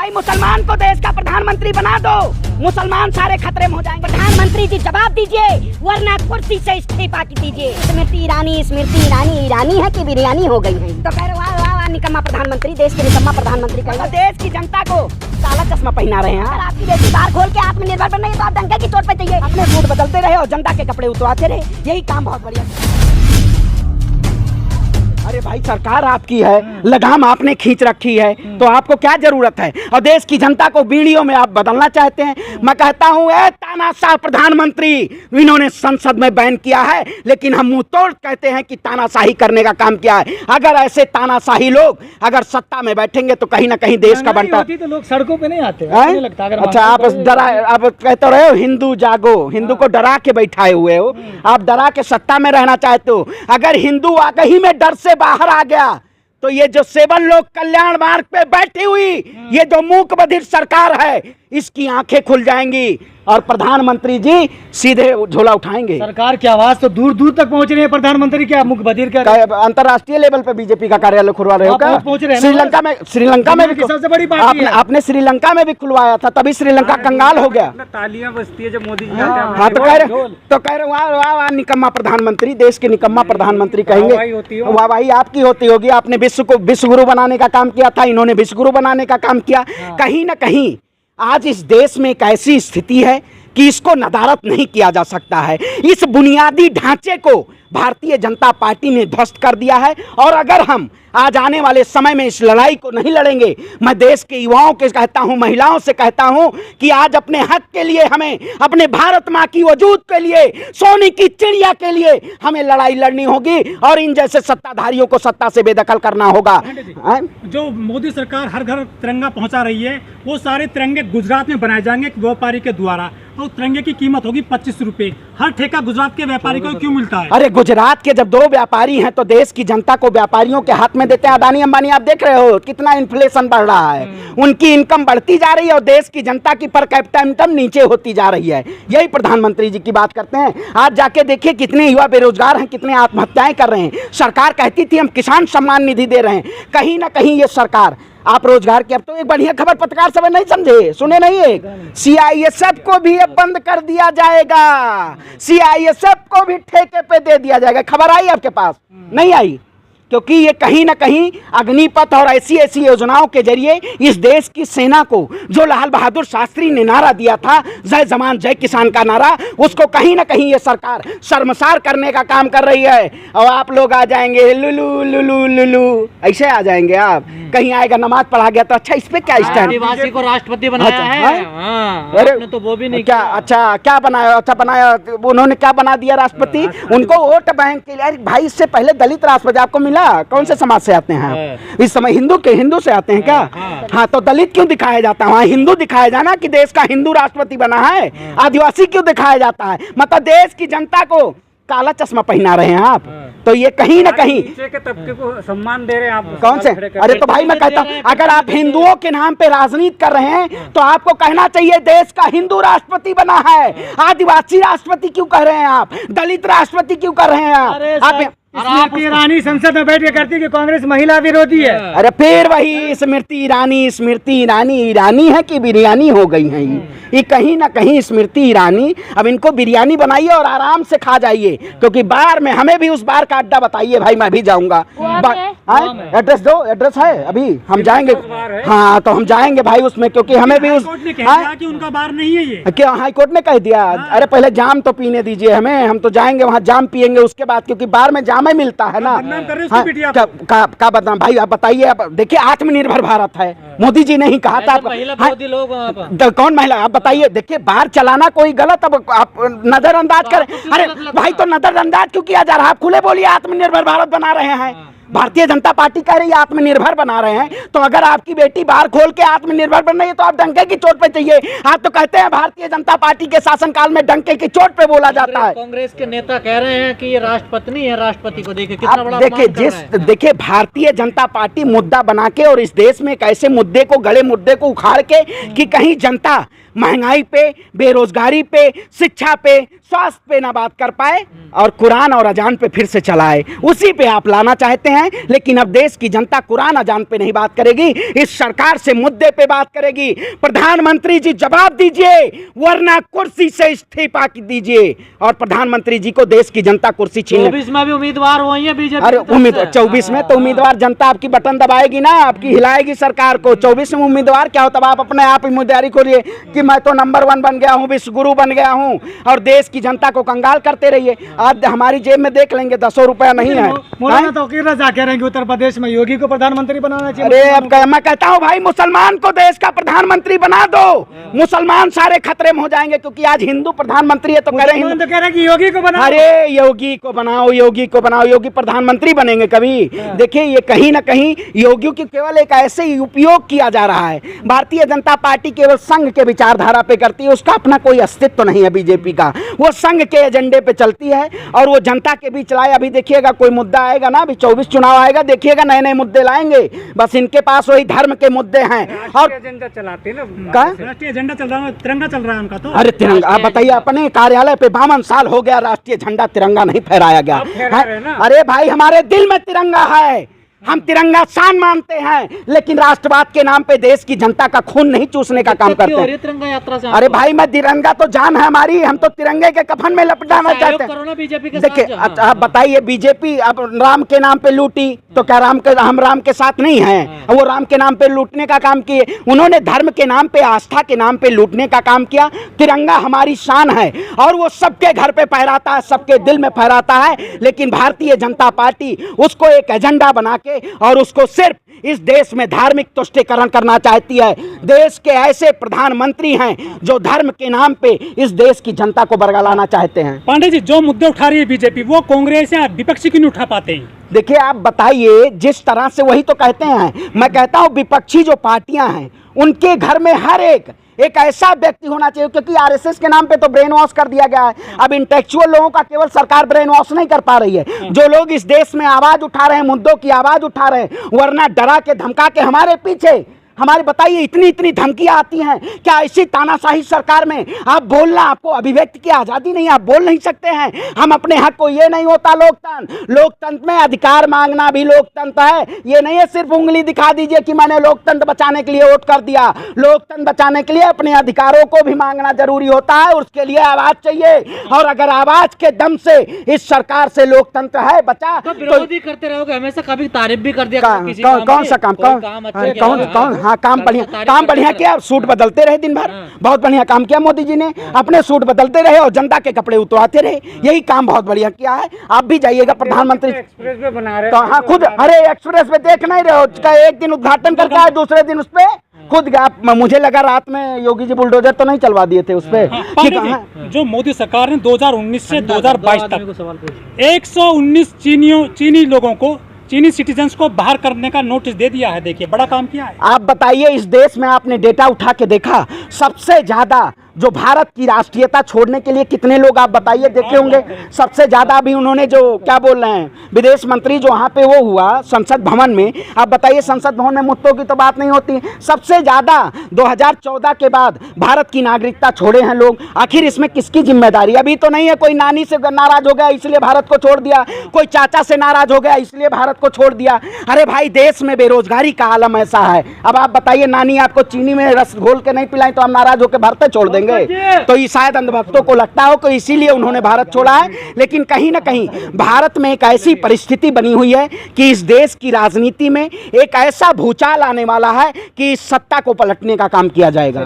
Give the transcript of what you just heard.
भाई मुसलमान को देश का प्रधानमंत्री बना दो, मुसलमान सारे खतरे में हो जाएंगे। प्रधानमंत्री जी जवाब दीजिए, वरना कुर्सी से इस्तीफा कीजिए। स्मृति ईरानी ईरानी है कि बिरयानी हो गई है? तो कह रहे वाह वाह वाह निकम्मा प्रधानमंत्री, देश के निकम्मा प्रधानमंत्री कहेगा। देश की जनता को काला चश्मा पहना रहे हैं। अगर आपकी बेटी बाहर खोल के आत्मनिर्भर बन रही है तो आप डंके की चोट पे चाहिए अपने सूट बदलते रहे और जनता के कपड़े उतरवाते रहे, यही काम बहुत बढ़िया। अरे भाई सरकार आपकी है, लगाम आपने खींच रखी है, तो आपको क्या जरूरत है? और देश की जनता को बीड़ियों में आप बदलना चाहते हैं। मैं कहता हूं तानाशाह प्रधानमंत्री इन्होंने संसद में बैन किया है, लेकिन हम मुंह तोड़ कहते हैं कि तानाशाही करने का काम किया है। अगर ऐसे तानाशाही लोग अगर सत्ता में बैठेंगे तो कहीं ना कहीं देश का बनता तो लोग सड़कों पे नहीं आते लगता। अच्छा आप कहते रहे हो हिंदू जागो, हिंदू को डरा के बैठाए हुए हो, आप डरा के सत्ता में रहना चाहते हो। अगर हिंदू वाकई में डर से बाहर आ गया तो ये जो 7 लोग कल्याण मार्ग पे बैठी हुई ये जो मूक बधिर सरकार है इसकी आंखें खुल जाएंगी और प्रधानमंत्री जी सीधे झोला उठाएंगे। सरकार की आवाज तो दूर दूर तक पहुंच रही है। प्रधानमंत्री क्या मूक बधिर क्या अंतर्राष्ट्रीय लेवल पे बीजेपी का कार्यालय खुलवा रहे हो क्या? श्रीलंका में भी सबसे बड़ी बात आपने श्रीलंका में भी खुलवाया था, तभी श्रीलंका कंगाल हो गया। तालियां बजती है जब मोदी जी हाँ तो कह रहे वाह वाह निकम्मा प्रधानमंत्री, देश के निकम्मा प्रधानमंत्री कहेंगे। वाह भाई आपकी होती होगी, आपने विश्व को विश्व गुरु बनाने का काम किया था, इन्होंने विश्व गुरु बनाने का काम किया। कहीं ना कहीं आज इस देश में एक ऐसी स्थिति है कि इसको नदारद नहीं किया जा सकता है। इस बुनियादी ढांचे को भारतीय जनता पार्टी ने ध्वस्त कर दिया है और अगर हम आज आने वाले समय में इस लड़ाई को नहीं लड़ेंगे, मैं देश के युवाओं के कहता हूं, महिलाओं से कहता हूं कि आज अपने हक के लिए हमें, अपने भारत माँ की वजूद के लिए, सोने की चिड़िया के लिए हमें लड़ाई लड़नी होगी और इन जैसे सत्ताधारियों को सत्ता से बेदखल करना होगा। जो मोदी सरकार हर घर तिरंगा पहुंचा रही है वो सारे तिरंगे गुजरात में बनाए जाएंगे एक व्यापारी के द्वारा और तिरंगे की कीमत होगी 25 रुपए। हर ठेका गुजरात के व्यापारी को क्यों मिलता है? अरे गुजरात के जब 2 व्यापारी हैं तो देश की जनता को व्यापारियों के हाथ में देते हैं। अदानी अंबानी आप देख रहे हो कितना इन्फ्लेशन बढ़ रहा है, उनकी इनकम बढ़ती जा रही है और देश की जनता की पर कैपिटा इनकम नीचे होती जा रही है। यही प्रधानमंत्री जी की बात करते हैं। आज जाके देखिए कितने युवा बेरोजगार हैं, कितने आत्महत्याएं कर रहे हैं। सरकार कहती थी हम किसान सम्मान निधि दे रहे हैं, कहीं ना कहीं ये सरकार आप रोजगार की, अब तो एक बढ़िया खबर पत्रकार सब नहीं समझे, सुने नहीं, एक CISF को भी अब बंद कर दिया जाएगा, CISF को भी ठेके पे दे दिया जाएगा। खबर आई आपके पास? नहीं आई, क्योंकि ये कहीं ना कहीं अग्निपथ और ऐसी ऐसी योजनाओं के जरिए इस देश की सेना को, जो लाल बहादुर शास्त्री ने नारा दिया था जय जवान जय किसान का नारा, उसको कहीं ना कहीं ये सरकार शर्मसार करने का काम कर रही है। और आप लोग आ जाएंगे लुलू लुलू लुलू, ऐसे आ जाएंगे आप। कहीं आएगा नमाज पढ़ा गया तो अच्छा इस पे क्या स्टैंड? आदिवासी को राष्ट्रपति बनाया है। अरे तो वो भी नहीं क्या? अच्छा क्या बनाया? अच्छा बनाया, उन्होंने क्या बना दिया राष्ट्रपति? उनको वोट बैंक के लिए। भाई इससे पहले दलित राष्ट्रपति आपको मिला? कौन से समाज से आते हैं इस समय? हिंदू से आते हैं क्या? हाँ तो दलित क्यों दिखाया जाता है? वहाँ हिंदू दिखाया जाना कि देश का हिंदू राष्ट्रपति बना है। आदिवासी क्यों दिखाया जाता है? मतलब देश की जनता को काला चश्मा पहना रहे हैं आप। तो ये कहीं ना कहीं नीचे के तबके को सम्मान दे रहे हैं आप। कौन से? अरे तो भाई मैं कहता हूँ अगर आप हिंदुओं के नाम पे राजनीति कर रहे हैं तो आपको कहना चाहिए देश का हिंदू राष्ट्रपति बना है। आदिवासी राष्ट्रपति क्यों कह रहे हैं आप? दलित राष्ट्रपति क्यों कर रहे हैं आप? स्मृति ईरानी संसद में बैठ के करती है कि कांग्रेस महिला विरोधी है। अरे फिर वही स्मृति ईरानी ईरानी है कि बिरयानी हो गई है ये कहीं ना कहीं स्मृति ईरानी। अब इनको बिरयानी बनाइए और आराम से खा जाइए, क्योंकि बार में हमें भी उस बार का अड्डा बताइए भाई, मैं भी जाऊंगा। एड्रेस दो, एड्रेस है अभी हम जाएंगे। हाँ तो हम जाएंगे भाई उसमें, क्योंकि हमें भी उस उनका बार नहीं है ये। क्या हाईकोर्ट ने कह दिया? अरे पहले जाम तो पीने दीजिए हमें, हम तो जाएंगे वहाँ जाम पियेंगे उसके बाद, क्योंकि बार में जाम मिलता है ना। क्या बदनाम भाई आप बताइए। आप देखिए आत्मनिर्भर भारत है, मोदी जी ने ही कहा था। कौन महिला? आप बताइए। देखिए बार चलाना कोई गलत, अब आप नजरअंदाज करें। अरे भाई तो नजरअंदाज क्यों किया जा रहा है? आप खुले बोलिए आत्मनिर्भर भारत बना रहे हैं। भारतीय जनता पार्टी कह रही है आत्मनिर्भर बना रहे हैं, तो अगर आपकी बेटी बाहर खोल के आत्मनिर्भर बन रही है तो आप डंके की चोट पे चाहिए। आप तो कहते हैं भारतीय जनता पार्टी के शासनकाल में डंके की चोट पे बोला जाता है। कांग्रेस के नेता कह रहे हैं कि ये राष्ट्रपति नहीं है, राष्ट्रपति को देखिए कितना बड़ा देखिए भारतीय जनता पार्टी मुद्दा बना के और इस देश में एक ऐसे मुद्दे को, गले मुद्दे को उखाड़ के कि कहीं जनता महंगाई पे, बेरोजगारी पे, शिक्षा पे, स्वास्थ्य पे ना बात कर पाए और कुरान और अजान पे फिर से चलाए, उसी पे आप लाना चाहते हैं। लेकिन अब देश की जनता कुरान अजान पे नहीं बात करेगी, इस सरकार से मुद्दे पे बात करेगी। प्रधानमंत्री जी जवाब दीजिए, वरना कुर्सी से इस्तीफा दीजिए और प्रधानमंत्री जी को देश की जनता कुर्सी छीन। 24 में भी उम्मीदवार वही है बीजेपी। अरे उम्मीदवार 24 में तो उम्मीदवार जनता आपकी बटन दबाएगी ना, आपकी हिलाएगी सरकार को। 24 में उम्मीदवार क्या होता है, आप अपने आप उम्मीदवारी खोलिए कि मैं तो नंबर 1 बन गया हूँ, विश्व गुरु बन गया हूँ और देश की जनता को कंगाल करते रहिए। आज हमारी जेब में देख लेंगे 10 रुपया नहीं है। मौलाना तौकीर रज़ा कह रहे हैं कि उत्तर प्रदेश में योगी को प्रधानमंत्री बनाना चाहिए। अरे अब मैं कहता हूँ भाई, मुसलमान को देश का प्रधानमंत्री बना दो, मुसलमान सारे खतरे में हो जाएंगे। क्योंकि आज हिंदू प्रधानमंत्री है तो कह रहे हैं, तो कह रहे हैं कि योगी को बनाओ। अरे योगी को बनाओ, योगी को बनाओ, योगी प्रधानमंत्री बनेंगे कभी? देखिए ये कहीं ना कहीं योगियों की केवल एक ऐसे ही उपयोग किया जा रहा है। भारतीय जनता पार्टी केवल संघ के विचारधारा पे करती है, उसका अपना कोई अस्तित्व नहीं है बीजेपी का। वो संघ के एजेंडे पे चलती है और वो जनता के बीच लाए। अभी देखिएगा कोई मुद्दा आएगा ना, अभी 24 चुनाव आएगा, देखिएगा नए नए मुद्दे लाएंगे। बस इनके पास वही धर्म के मुद्दे हैं और एजेंडा चलाते हैं ना, का राष्ट्रीय एजेंडा चल रहा है, तिरंगा चल रहा है उनका तो। अरे तिरंगा, आप बताइए, अपने कार्यालय पे 52 साल हो गया राष्ट्रीय झंडा तिरंगा नहीं फहराया गया है? अरे भाई हमारे दिल में तिरंगा है, हम तिरंगा शान मानते हैं, लेकिन राष्ट्रवाद के नाम पे देश की जनता का खून नहीं चूसने का काम करते हैं। तिरंगा यात्रा से अरे भाई मैं तिरंगा तो जान है हमारी, हम तो तिरंगे के कफन में लपटाना चाहते हैं। बीजेपी के देखिए आप बताइए, बीजेपी अब राम के नाम पे लूटी तो क्या हम राम के साथ नहीं हैं? वो राम के नाम पे लूटने का काम किए, उन्होंने धर्म के नाम पे, आस्था के नाम पे लूटने का काम किया। तिरंगा हमारी शान है और वो सबके घर पे फहराता है, सबके दिल में फहराता है। लेकिन भारतीय जनता पार्टी उसको एक एजेंडा बना के और उसको सिर्फ इस देश में धार्मिक तुष्टीकरण करना चाहती है। देश के ऐसे प्रधानमंत्री हैं जो धर्म के नाम पे इस देश की जनता को बरगलाना चाहते हैं। पांडे जी, जो मुद्दे उठा रही है बीजेपी, वो कांग्रेस या विपक्षी क्यों नहीं उठा पाते हैं? देखिए आप बताइए, जिस तरह से वही तो कहते हैं, मैं कहता हूं विपक्षी जो पार्टियां हैं उनके घर में हर एक ऐसा व्यक्ति होना चाहिए, क्योंकि आरएसएस के नाम पे तो ब्रेन वॉश कर दिया गया है। अब इंटेलेक्चुअल लोगों का केवल सरकार ब्रेन वॉश नहीं कर पा रही है, जो लोग इस देश में आवाज उठा रहे हैं, मुद्दों की आवाज उठा रहे हैं, वरना डरा के धमका के हमारे पीछे, हमारे बताइए इतनी धमकियां आती हैं। क्या ऐसी तानाशाही सरकार में आप बोलना, आपको अभिव्यक्ति की आजादी नहीं, आप बोल नहीं सकते हैं? हम अपने हक को, ये नहीं होता लोकतंत्र। लोकतंत्र में अधिकार मांगना भी लोकतंत्र है। ये नहीं है सिर्फ उंगली दिखा दीजिए कि मैंने लोकतंत्र बचाने के लिए वोट कर दिया। लोकतंत्र बचाने के लिए अपने अधिकारों को भी मांगना जरूरी होता है, उसके लिए आवाज चाहिए। और अगर आवाज के दम से इस सरकार से लोकतंत्र है बचा तो विरोधी करते रहोगे हमेशा, कभी तारीफ भी कर दिया कौन सा काम, कौन हाँ काम बढ़िया किया, सूट बदलते रहे दिन भर, बहुत बढ़िया काम किया मोदी जी ने, अपने सूट बदलते रहे और जनता के कपड़े उतरवाते रहे, यही काम बहुत बढ़िया किया है। आप भी जाइएगा प्रधानमंत्री एक्सप्रेस वे बना रहे तो हाँ खुद, अरे एक्सप्रेस वे देख नहीं रहे हो, उसका एक दिन उद्घाटन करके आए, दूसरे दिन उस पे खुद गया। मुझे लगा रात में योगी जी बुलडोजर तो नहीं चलवा दिए थे उस पे। जो मोदी सरकार ने 2019 से 2022 तक 119 चीनी लोगों को, चीनी सिटीजन्स को बाहर करने का नोटिस दे दिया है। देखिए बड़ा काम किया है। आप बताइए, इस देश में आपने डेटा उठा के देखा, सबसे ज्यादा जो भारत की राष्ट्रीयता छोड़ने के लिए कितने लोग आप बताइए देखे होंगे? सबसे ज्यादा भी उन्होंने जो क्या बोल रहे हैं, विदेश मंत्री जो वहाँ पे वो हुआ संसद भवन में, आप बताइए संसद भवन में मुद्दों की तो बात नहीं होती। सबसे ज्यादा 2014 के बाद भारत की नागरिकता छोड़े हैं लोग। आखिर इसमें किसकी जिम्मेदारी? अभी तो नहीं है कोई नानी से नाराज हो गया इसलिए भारत को छोड़ दिया, कोई चाचा से नाराज हो गया इसलिए भारत को छोड़ दिया। अरे भाई देश में बेरोजगारी का आलम ऐसा है। अब आप बताइए, नानी आपको चीनी में रस घोल के नहीं पिलाई तो हम नाराज होकर भारत छोड़ देंगे? तो ये शायद अंधभक्तों को लगता हो कि इसीलिए उन्होंने भारत छोड़ा है। लेकिन कहीं ना कहीं भारत में एक ऐसी परिस्थिति बनी हुई है कि इस देश की राजनीति में एक ऐसा भूचाल आने वाला है कि इस सत्ता को पलटने का काम किया जाएगा।